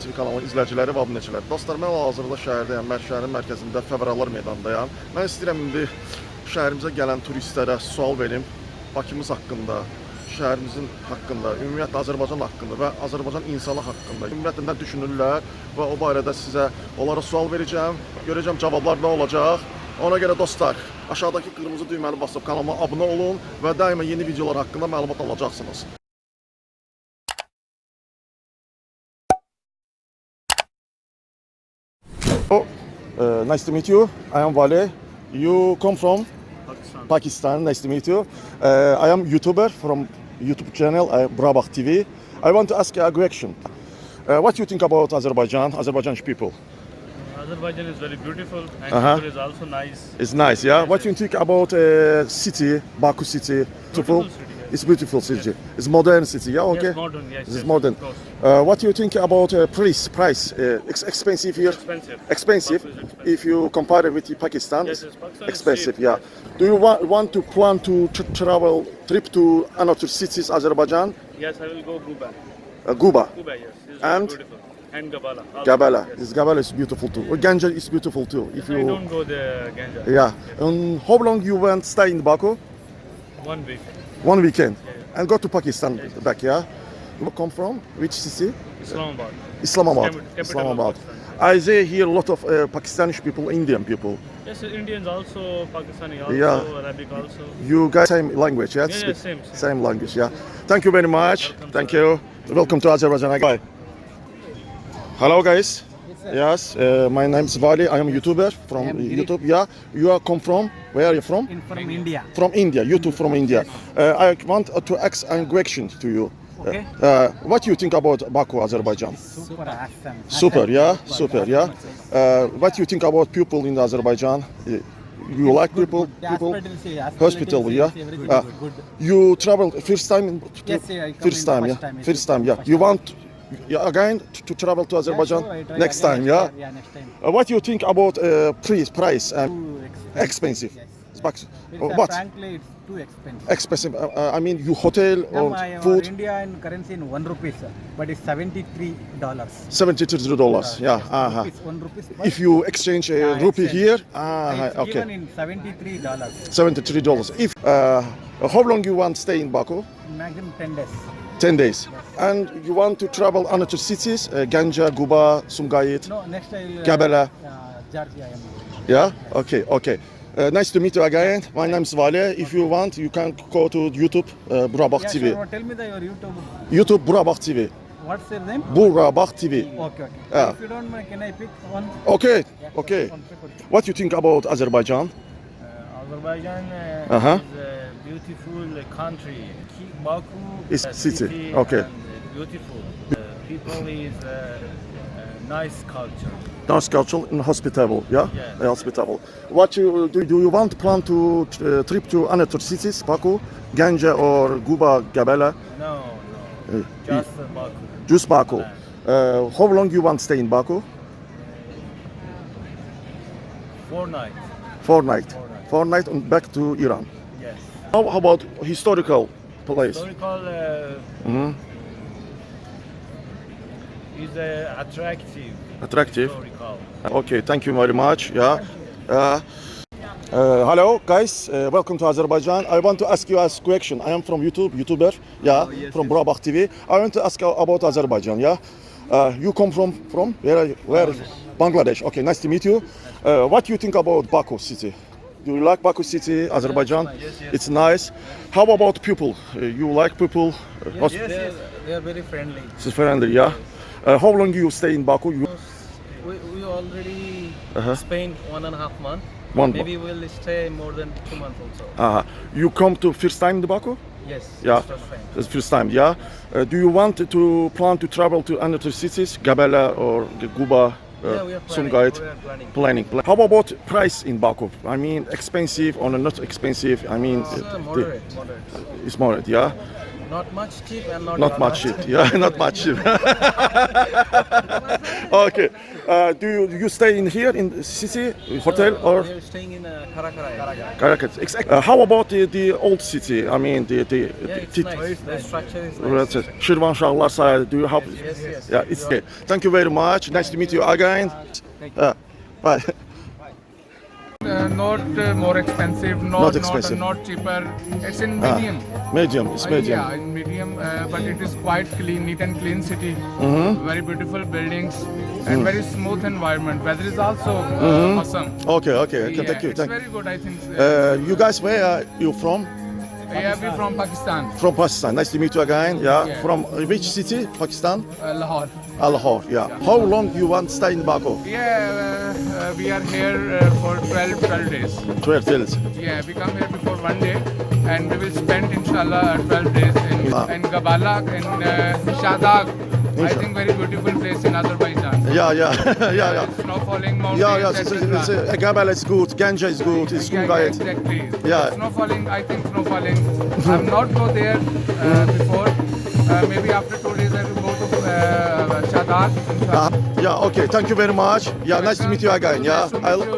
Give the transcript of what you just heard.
TV kanalının izləyiciləri və abunəçiləri. Dostlar, mən hazırda şəhərdəyəm, şəhərin mərkəzində Fəvrallar meydanındayım. Mən istəyirəm indi şəhərimizə gələn turistlərə sual verim. Bakımız haqqında, şəhərimizin haqqında, ümumiyyətlə Azərbaycan haqqında və Azərbaycan insanı haqqında. Ümumiyyətlə nə düşünürlər və o barədə sizə onlara sual verəcəm. Görəcəm cavablar nə olacaq. Ona görə dostlar, aşağıdakı qırmızı düyməni basıb kanalıma abunə olun və daima yeni videolar haqqında məlumat alacaqsınız. Oh, nice to meet you. I am Valeh. You come from Pakistan. Nice to meet you. I am YouTuber from YouTube channel Brabak TV. I want to ask you a question. What do you think about Azerbaijan, Azerbaijani people? Azerbaijan is very beautiful and people is also nice. It's nice, yeah. What do you think about city, Baku city? Beautiful city, yes. It's beautiful city. Yes. It's modern city, yeah. Okay. Yes, modern, yes. It's yes, modern. What do you think about price? Expensive here. Expensive. Expensive. If you compare it with Pakistan, Yes, yes, Pakistan expensive, is cheap. yeah. Do you want to plan to travel trip to another cities, Azerbaijan? Yes, I will go Guba. Guba. Guba, yes. It's And? beautiful. And Gabala. also, Gabala. Yes. Gabala is beautiful too. Ganja is beautiful too. If I you, don't go there, Ganja. yeah. How long you went stay in Baku? 1 week. 1 weekend. Yeah. And go to Pakistan Yes. back, yeah. You come from which city? Islamabad. Islamabad. Capital of Islamabad. Pakistan. I see here a lot of Pakistani people, Indian people. Yes, Indians also, Pakistani also, Yeah. Arabic also. You guys same language, yeah? Yeah, Speak same. language, yeah. Thank you very much. Welcome, Thank sir. you. Welcome to Azerbaijan. Bye. Hello, guys. Yes, my name is Valeh. I am YouTuber from YouTube. Yeah, you are come from? Where are you from? From India. From India. YouTube from India. I want to ask a question to you. Okay. What do you think about Baku, Azerbaijan? Super awesome. Super, yeah, super, yeah. What do you think about people in Azerbaijan? You like people? People? Hospital, yeah. Good. You travel first time? Yes, yeah, I come First in time, first yeah. time. First time, yeah. You want again to travel to Azerbaijan Yeah, sure, I try next again time, yeah. Yeah, next time. What do you think about price? Too Expensive. Yes. But It's what? frankly, it's too expensive. Expensive. I mean, you hotel Now or I am food? India in currency in ₹1, but it's $73. $73. Yeah. Uh-huh. ₹1. If you exchange Yeah, rupee exchange. here, It's okay. given in $73. $73. If how long you want to stay in Baku? Maximum 10 days. 10 days. And you want to travel another cities? Ganja, Guba, Sumgayit, No, next I will. Gabala. Georgia. I am. Yeah? Okay, okay. Nice to meet you again. My name is Valeh. If you want, you can go to YouTube, Brabak Yeah, TV. sure. Tell me your YouTube. YouTube, Brabak TV. What's your name? Brabak TV. Okay. Yeah. If you don't mind, can I pick one? Okay, Yeah, okay. one pick one. What do you think about Azerbaijan? Azerbaijan Uh-huh. is a beautiful country. Baku It's a city, okay. And beautiful. People is nice culture. Nice culture and hospitable, yeah? Yeah. Hospitable. What you do you want plan to trip to another cities, Baku, Ganja or Guba, Gabala? No, Uh, just Baku. Just Baku. How long you want to stay in Baku? 4 nights. 4 nights. 4 nights and back to Iran. Yes. How about historical place? Historical Mhm. is attractive. Attractive. Historical. Okay, thank you very much. Yeah. Hello, guys. Welcome to Azerbaijan. I want to ask you a question. I am from YouTuber. Yeah, from Brabak TV. I want to ask about Azerbaijan. Yeah. You come from where? Are you? Where? Bangladesh. Okay, nice to meet you. What do you think about Baku city? Do you like Baku city, Azerbaijan? Yes. It's nice. How about people? You like people? Yes, they are very friendly. It's friendly, yeah. How long you stay in Baku? We already spent 1.5 months. 1 Maybe we'll stay more than 2 months also. You come to first time in Baku? Yes. Yeah. it's first time. It's first time, yeah. Do you want to plan to travel to another cities, Gabala or Guba, Yeah, we are planning. Sumgayit? We are planning. How about price in Baku? I mean, expensive or not expensive? I mean, Moderate. it's moderate, yeah. Not much cheap and not Not much cheap. Yeah, not much cheap. Okay. Do you stay in here in the city hotel or We are staying in Karakara. Caracas? Exactly. How about the old city? I mean the Yeah, it's nice. The structure is nice. Right. Şirvanşahlar sayesinde. Do you have? Yes. Yeah, it's okay. Thank you very much. Nice to meet you again. Bye. Not more expensive, Not expensive. not cheaper. It's in medium. Medium. It's medium. Yeah, in medium, but it is quite clean, neat and clean city. Very beautiful buildings and very smooth environment. Weather is also awesome. Okay. Yeah, Thank you. it's very good, I think. You guys, where are you from? Yeah, we're from Pakistan, From Pakistan. Nice to meet you again. Yeah. Yeah. From which city? Pakistan? Lahore. Lahore. Yeah. How long you want to stay in Baku? Yeah, we are here for 12 days. 12 days. Yeah, we come here before 1 day and we will spend inshallah 12 days in Gabala and Shadag. I think very beautiful place in Azerbaijan. Yeah. Snowfalling mountains, etc. Gabal is good. Ganja is good. It's good, right? Exactly. Yeah. Snowfalling, I think snowfalling. I've not go there before. Maybe after 2 days I will go to Shadag. Yeah. Okay. Thank you very much. Yeah. Nice to meet you again. Yeah. Nice to meet you.